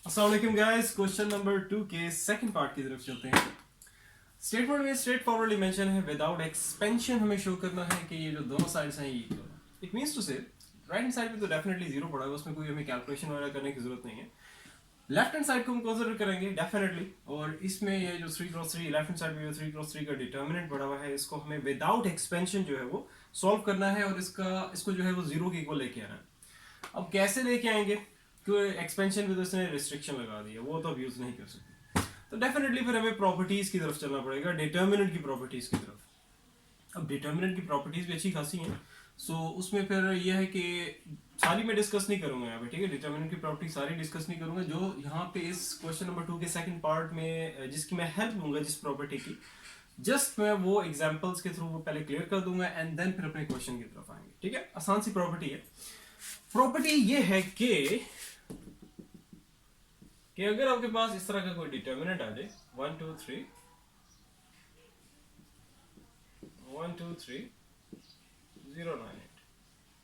अस्सलाम वालेकुम guys, question number 2 के सेकंड पार्ट की तरफ चलते हैं। स्टेटमेंट में स्ट्रेट फॉरवर्डली मेंशन है विदाउट एक्सपेंशन हमें शो करना है कि ये जो दोनों साइड्स हैं ये इक्वल है। इट मींस टू से राइट हैंड साइड पे तो डेफिनेटली जीरो पड़ा है, उसमें कोई हमें कैलकुलेशन वगैरह करने की जरूरत नहीं है। लेफ्ट हैंड साइड को हम कंसीडर करेंगे डेफिनेटली, और इसमें ये जो 3x3 लेफ्ट हैंड साइड में 3x3 का डिटर्मिनेंट पड़ा हुआ है, इसको हमें विदाउट एक्सपेंशन जो है वो सॉल्व करना है और इसको जो है वो जीरो के इक्वल लेके आना है। अब कैसे लेके आएंगे? क्योंकि एक्सपेंशन में तो इसने रिस्ट्रिक्शन लगा दी है, वो तो अब यूज नहीं कर सकते। तो डेफिनेटली फिर हमें प्रॉपर्टीज की तरफ चलना पड़ेगा, डिटर्मिनेंट की प्रॉपर्टीज की तरफ। अब डिटर्मिनेंट की प्रॉपर्टीज भी अच्छी खासी हैं, सो उसमें फिर यह है कि सारी मैं डिस्कस नहीं करूंगा यहाँ पे, ठीक है। डिटर्मिनेंट की प्रॉपर्टी सारी डिस्कस नहीं करूंगा। जो यहाँ पे इस क्वेश्चन नंबर 2 के सेकंड पार्ट में जिसकी मैं हेल्प लूंगा, जिस प्रॉपर्टी की, जस्ट मैं वो एग्जांपल्स के थ्रू वो पहले क्लियर कर दूंगा एंड देन फिर अपने क्वेश्चन की तरफ आएंगे, ठीक है। आसान सी प्रॉपर्टी है। प्रॉपर्टी ये है कि अगर आपके पास इस तरह का कोई डिटर्मिनेंट आ जाए 1 2 3 1 2 3 0 9 8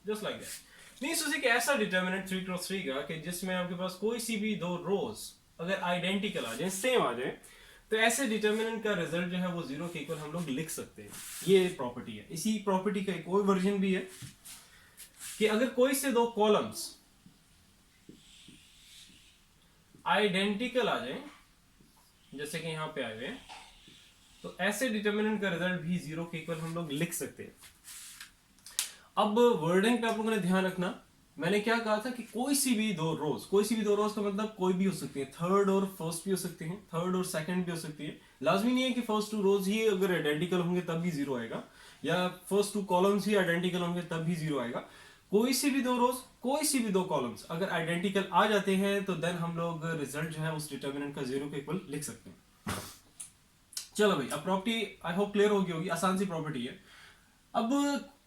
जस्ट लाइक दैट। मींस उसे कि ऐसा डिटर्मिनेंट 3x3 का कि जिसमें आपके पास कोई सी भी दो रोज अगर आइडेंटिकल आ जाए, सेम आ जाए, तो ऐसे डिटर्मिनेंट का रिजल्ट जो है वो जीरो के इक्वल हम लोग लिख सकते हैं। ये प्रॉपर्टी है। इसी प्रॉपर्टी का एक और वर्जन भी है कि अगर कोई से दो कॉलम्स आइडेंटिकल आ जाए, जैसे कि यहां पे आए हुए, तो ऐसे डिटर्मिनेंट का रिजल्ट भी जीरो के इक्वल हम लोग लिख सकते हैं। अब वर्डिंग पे आप लोगों ने ध्यान रखना, मैंने क्या कहा था कि कोई सी भी दो रोज का मतलब कोई भी हो सकती है, थर्ड और फर्स्ट भी हो सकती है, थर्ड और सेकंड भी हो सकती है। लाजमी नहीं है कि फर्स्ट टू रोज ही अगर आइडेंटिकल होंगे तब भी जीरो आएगा, या फर्स्ट टू कॉलम्स ही आइडेंटिकल होंगे तब भी जीरो आएगा। कोई सी भी दो रोज, कोई सी भी दो कॉलम्स अगर आइडेंटिकल आ जाते हैं तो देन हम लोग रिजल्ट जो है उस डिटर्मिनेंट का जीरो के इक्वल लिख सकते हैं। चलो भाई, अब प्रॉपर्टी आई होप क्लियर होगी। आसान सी प्रॉपर्टी है। अब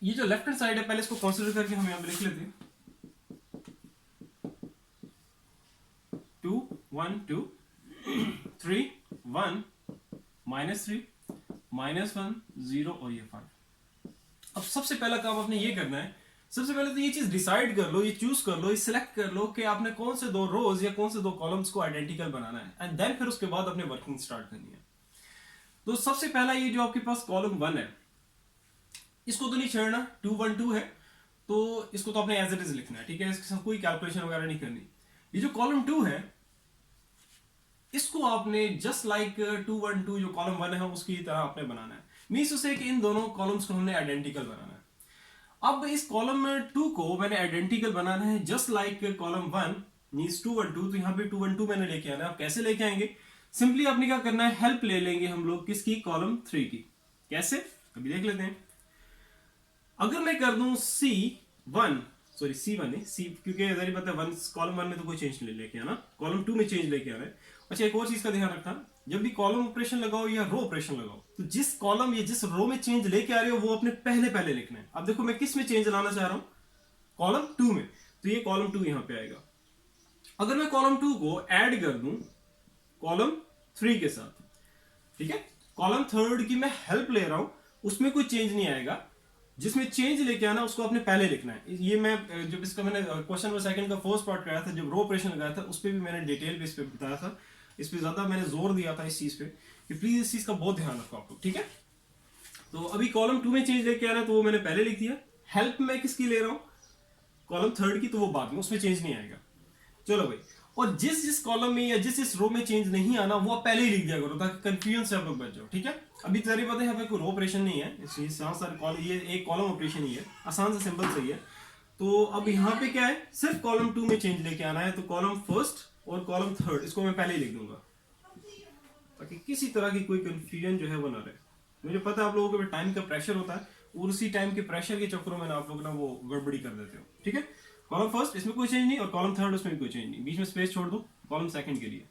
ये जो लेफ्ट हैंड साइड है, पहले इसको कंसीडर करके हम यहां पे लिख लेते हैं 2 1 2 3 1 -3 -1 0 और ये 5। अब सबसे पहला काम आपने ये करना है, सबसे पहले तो ये चीज डिसाइड कर लो, ये चूज कर लो, ये सिलेक्ट कर लो कि आपने कौन से दो रोज या कौन से दो कॉलम्स को आइडेंटिकल बनाना है, एंड देन फिर उसके बाद अपने वर्किंग स्टार्ट करनी है। तो सबसे पहला ये जो आपके पास कॉलम 1 है, इसको तो नहीं छेड़ना, 2 1 2 है तो इसको तो आपने एज इट इज लिखना है, ठीक है। इसके साथ कोई कैलकुलेशन वगैरह नहीं करनी। ये जो कॉलम 2 है, इसको आपने जस्ट लाइक 2 1 2 जो कॉलम 1 है उसकी तरह आपने बनाना है। मीन्स उसे कि इन दोनों कॉलम्स को हमने आइडेंटिकल बनाना है। अब इस कॉलम 2 को मैंने आइडेंटिकल बनाना है जस्ट लाइक कॉलम 1 मींस 2 1 2, तो यहाँ पे 2 1 2 मैंने लेके आना है। आप कैसे लेके आएंगे? सिंपली आपने क्या करना है, हेल्प ले लेंगे हम लोग किसकी, कॉलम 3 की। कैसे, अभी देख लेते हैं। अगर मैं कर दूं C1 नहीं, सी, क्योंकि जारी बात है कॉलम 1 में तो कोई चेंज नहीं लेके आना, कॉलम 2 में चेंज लेके आना है। अच्छा, एक और चीज का ध्यान रखना, जब भी कॉलम ऑपरेशन लगाओ या रो ऑपरेशन लगाओ, तो जिस कॉलम या जिस रो में चेंज लेके आ रहे हो वो अपने पहले लिखना है। अब देखो मैं किस में चेंज लाना चाह रहा हूं, कॉलम 2 में, तो ये कॉलम 2 यहां पे आएगा। अगर मैं कॉलम 2 को ऐड कर दूं कॉलम 3 के साथ, ठीक है, कॉलम 3 की मैं हेल्प ले रहा हूं, उसमें कोई चेंज नहीं आएगा। जिसमें चेंज लेके आना उसको आपने पहले लिखना है। ये मैं जब इसका मैंने क्वेश्चन नंबर सेकंड का फर्स्ट पार्ट कराया था, जब रो ऑपरेशन लगाया था, उस पर भी मैंने डिटेल बेस पे बताया था, इस पे ज्यादा मैंने जोर दिया था इस चीज पे कि प्लीज इस चीज का बहुत ध्यान रखो आप लोग, ठीक है। तो अभी कॉलम 2 में चेंज लेके आना है तो वो मैंने पहले लिख दिया। हेल्प मैं किसकी ले रहा हूं, कॉलम 3 की, तो वो बाद में, उसमें चेंज नहीं आएगा। चलो भाई, और जिस जिस कॉलम में या जिस रो में चेंज नहीं आना वो आप पहले ही लिख दिया करो ताकि कंफ्यूजन से आप लोग बच जाओ, ठीक है। अभी सारी बातें यहाँ पे कोई रो ऑपरेशन नहीं है, इसलिए सारे ये एक कॉलम ऑपरेशन ही है, आसान से सिंपल सही है। तो अब यहाँ पे क्या है, सिर्फ कॉलम 2 में चेंज लेके आना है, तो कॉलम फर्स्ट और कॉलम 3 इसको मैं पहले ही लिख दूंगा ताकि किसी तरह की कोई कंफ्यूजन जो है वो ना रहे। मुझे पता है आप लोगों के टाइम का प्रेशर होता है और उसी टाइम के प्रेशर के चक्करों में आप लोग ना वो गड़बड़ी कर देते हो, ठीक है। कॉलम फर्स्ट इसमें कोई चेंज नहीं और कॉलम 3 उसमें भी कोई चेंज नहीं, बीच में स्पेस छोड़ दो कॉलम सेकंड के लिए।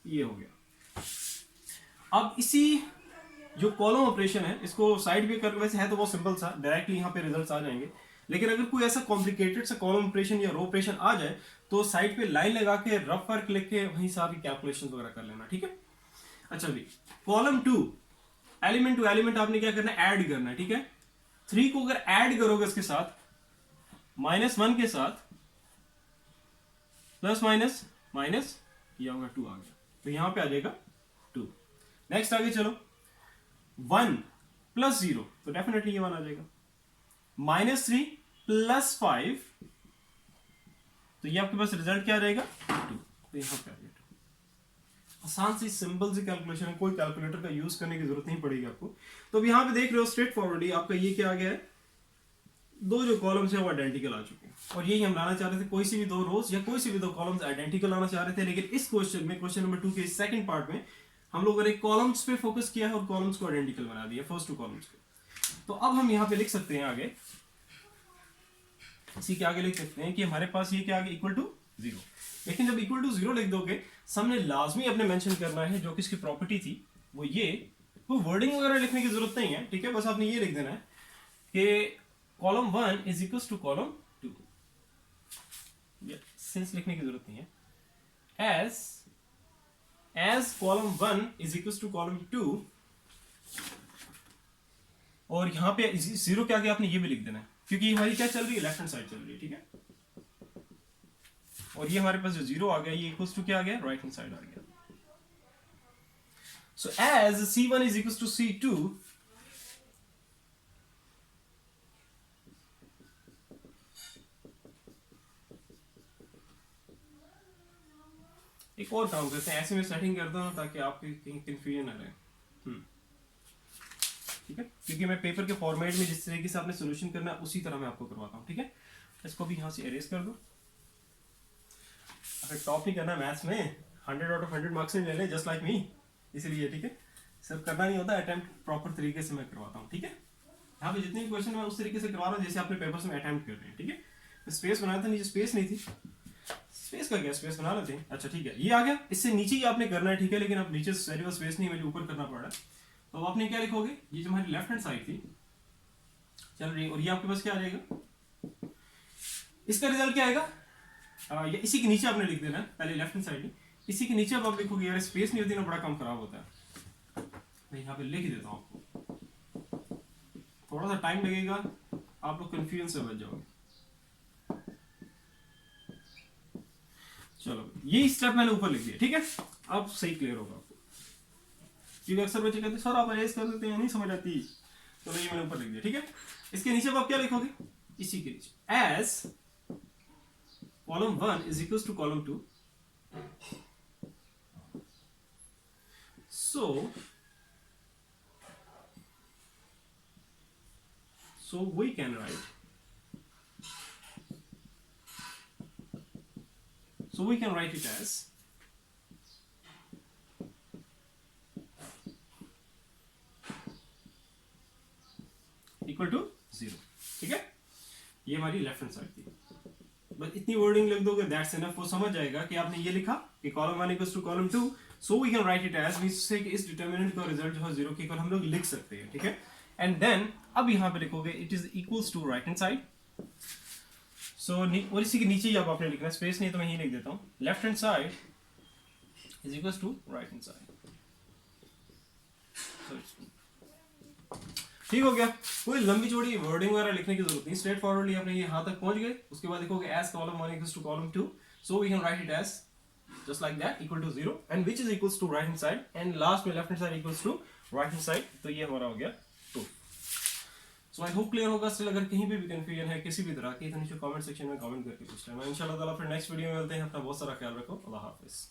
ये हो गया। अब इसी जो कॉलम ऑपरेशन है इसको साइड पे कर, वैसे है तो बहुत सिंपल सा, डायरेक्टली यहाँ पे रिजल्ट्स आ जाएंगे। लेकिन अगर कोई ऐसा कॉम्प्लिकेटेड सा कॉलम ऑपरेशन या रो ऑपरेशन आ जाए तो साइड पे लाइन लगा के रफ वर्क लिख के वहीं सारी कैलकुलेशन वगैरह कर लेना, ठीक है। अच्छा भाई, कॉलम 2 एलिमेंट टू एलिमेंट आपने क्या करना है, ऐड करना है, ठीक है। 3 को अगर ऐड करोगे इसके साथ -1 के साथ, प्लस माइनस माइनस, ये होगा 2 आ गया, तो यहां पे आ जाएगा 2। नेक्स्ट आगे चलो, 1 प्लस 0, तो डेफिनेटली ये 1 आ जाएगा। -3 प्लस 5, तो ये आपके पास रिजल्ट क्या आ जाएगा 2, तो यहां पे आ जाएगा 2। आसान सी सिंपल सी कैलकुलेशन है, कोई कैलकुलेटर का यूज करने की जरूरत नहीं पड़ेगी आपको। तो अब यहां पे देख रहे हो स्ट्रेट फॉरवर्डली आपका ये क्या आ गया है, दो जो कॉलम्स है वो आइडेंटिकल आ चुके हैं, और यही हम लाना चाह रहे थे, कोई सी भी दो रोज या कोई सी भी दो कॉलम्स आइडेंटिकल लाना चाह रहे थे। लेकिन इस क्वेश्चन में, क्वेश्चन नंबर 2 के सेकंड पार्ट में हम लोगों ने कॉलम्स पे फोकस किया है और कॉलम्स को आइडेंटिकल बना दिया, फर्स्ट 2 कॉलम्स को। तो अब हम यहाँ पे लिख सकते हैं आगे, इसी के आगे लिख सकते हैं कि हमारे पास ये क्या आगे इक्वल टू 0। लेकिन जब इक्वल टू 0 लिख दोगे, हमने लाजमी अपने मेंशन करना है जो किसकी प्रॉपर्टी थी, वो ये, वो वर्डिंग वगैरह लिखने की जरूरत नहीं है, ठीक है, बस आपने ये लिख देना है कि column 1 is equal to column 2, since लिखने की जरूरत नहीं है, as column 1 is equal to column 2, और यहां पे 0 के आगे आपने ये भी लिख देना है, क्योंकि हमारी क्या चल रही है, लेफ्ट हैंड साइड चल रही है, ठीक है। और ये हमारे पास जो 0 आ गया, ये इक्वल टू क्या आ गया, राइट हैंड साइड आ गया। So as C1 is equal to C2, एक और काम करते हैं, ऐसे में सेटिंग करता हूं ताकि आपके कहीं कंफ्यूजन ना रहे, ठीक है, क्योंकि मैं पेपर के फॉर्मेट में जिस तरीके से आपने सोल्यूशन करना है उसी तरह मैं आपको करवाता हूं, ठीक है। इसको भी यहां से एरेज कर दो। अगर टॉप नहीं करना मैथ्स में, 100 आउट ऑफ 100 मार्क्स नहीं लेने, जस्ट लाइक मी, इसलिए, ठीक है, सब करना नहीं होता, अटेम्प्ट प्रॉपर तरीके से मैं करवाता हूँ, ठीक है। यहाँ पे जितने भी क्वेश्चन मैं उस तरीके से करवा रहा हूँ जैसे आपने पेपर्स में अटेम्प्ट कर रहे हैं, ठीक है। स्पेस बनाया था, नीचे स्पेस नहीं थी, स्पेस का क्या, स्पेस बना लेते हैं, अच्छा ठीक है, ये आ गया, इससे नीचे ही आपने करना है, ठीक है, लेकिन अब नीचे वेरिएबल स्पेस नहीं, मुझे ऊपर करना पड़ रहा है। तो अब आपने क्या लिखोगे, ये जो हमारी लेफ्ट हैंड साइड थी चल रही है, और ये आपके पास क्या आ जाएगा, इसका रिजल्ट क्या आएगा, या इसी के नीचे आपने लिख देना है, पहले लेफ्ट हैंड साइड में, इसी के नीचे अब आप लिखोगे, यार स्पेस नहीं होती ना, बड़ा काम खराब होता है, मैं यहाँ पे लिख देता हूँ आपको, थोड़ा सा टाइम लगेगा, आप लोग कंफ्यूजन से बच जाओगे। चलो ये स्टेप मैंने ऊपर लिख दिया, ठीक है, अब सही क्लियर होगा आपको, क्योंकि अक्सर बच्चे कहते हैं सर आप अरेज कर देते हैं, नहीं समझ आती, तो ये मैंने ऊपर लिख दिया, ठीक है। इसके नीचे अब आप क्या लिखोगे, इसी के नीचे, as column 1 is equal to column 2, so we can write, it as equal to 0, ठीक है। ये हमारी लेफ्ट हैंड साइड थी, बस इतनी वर्डिंग लिख दोगे, दैट्स इनफ, वो समझ जाएगा कि आपने ये लिखा कि column 1 equal to column 2, so we can write it as, means से कि इस डिटरमिनेंट का रिजल्ट जो है 0 के इक्वल हम लोग लिख सकते हैं, ठीक है। एंड देन अब यहां पे लिखोगे it is equals to right hand side, so और इसी के नीचे ही अब आपने लिखना है, स्पेस नहीं तो मैं ही लिख देता हूं, left hand side is equals to right hand side, ठीक हो गया। कोई लंबी चौड़ी वर्डिंग वगैरह लिखने की जरूरत नहीं, स्ट्रेट फॉरवर्डली आपने यहाँ तक पहुंच गए, उसके बाद लिखोगे as column 1 equals to column 2, so we can write it as just like that equal to 0 and which is equals to right hand side and last में left hand side equals to right hand side, तो ये हमारा हो गया 2। सो I hope clear होगा। Still अगर कहीं पे भी कंफ्यूजन है किसी भी तरह की तो नीचे कमेंट सेक्शन में कमेंट करके पूछ लेना। इंशाल्लाह ताला फिर नेक्स्ट वीडियो में मिलते हैं। अपना बहुत सारा ख्याल रखो। अल्लाह हाफिज।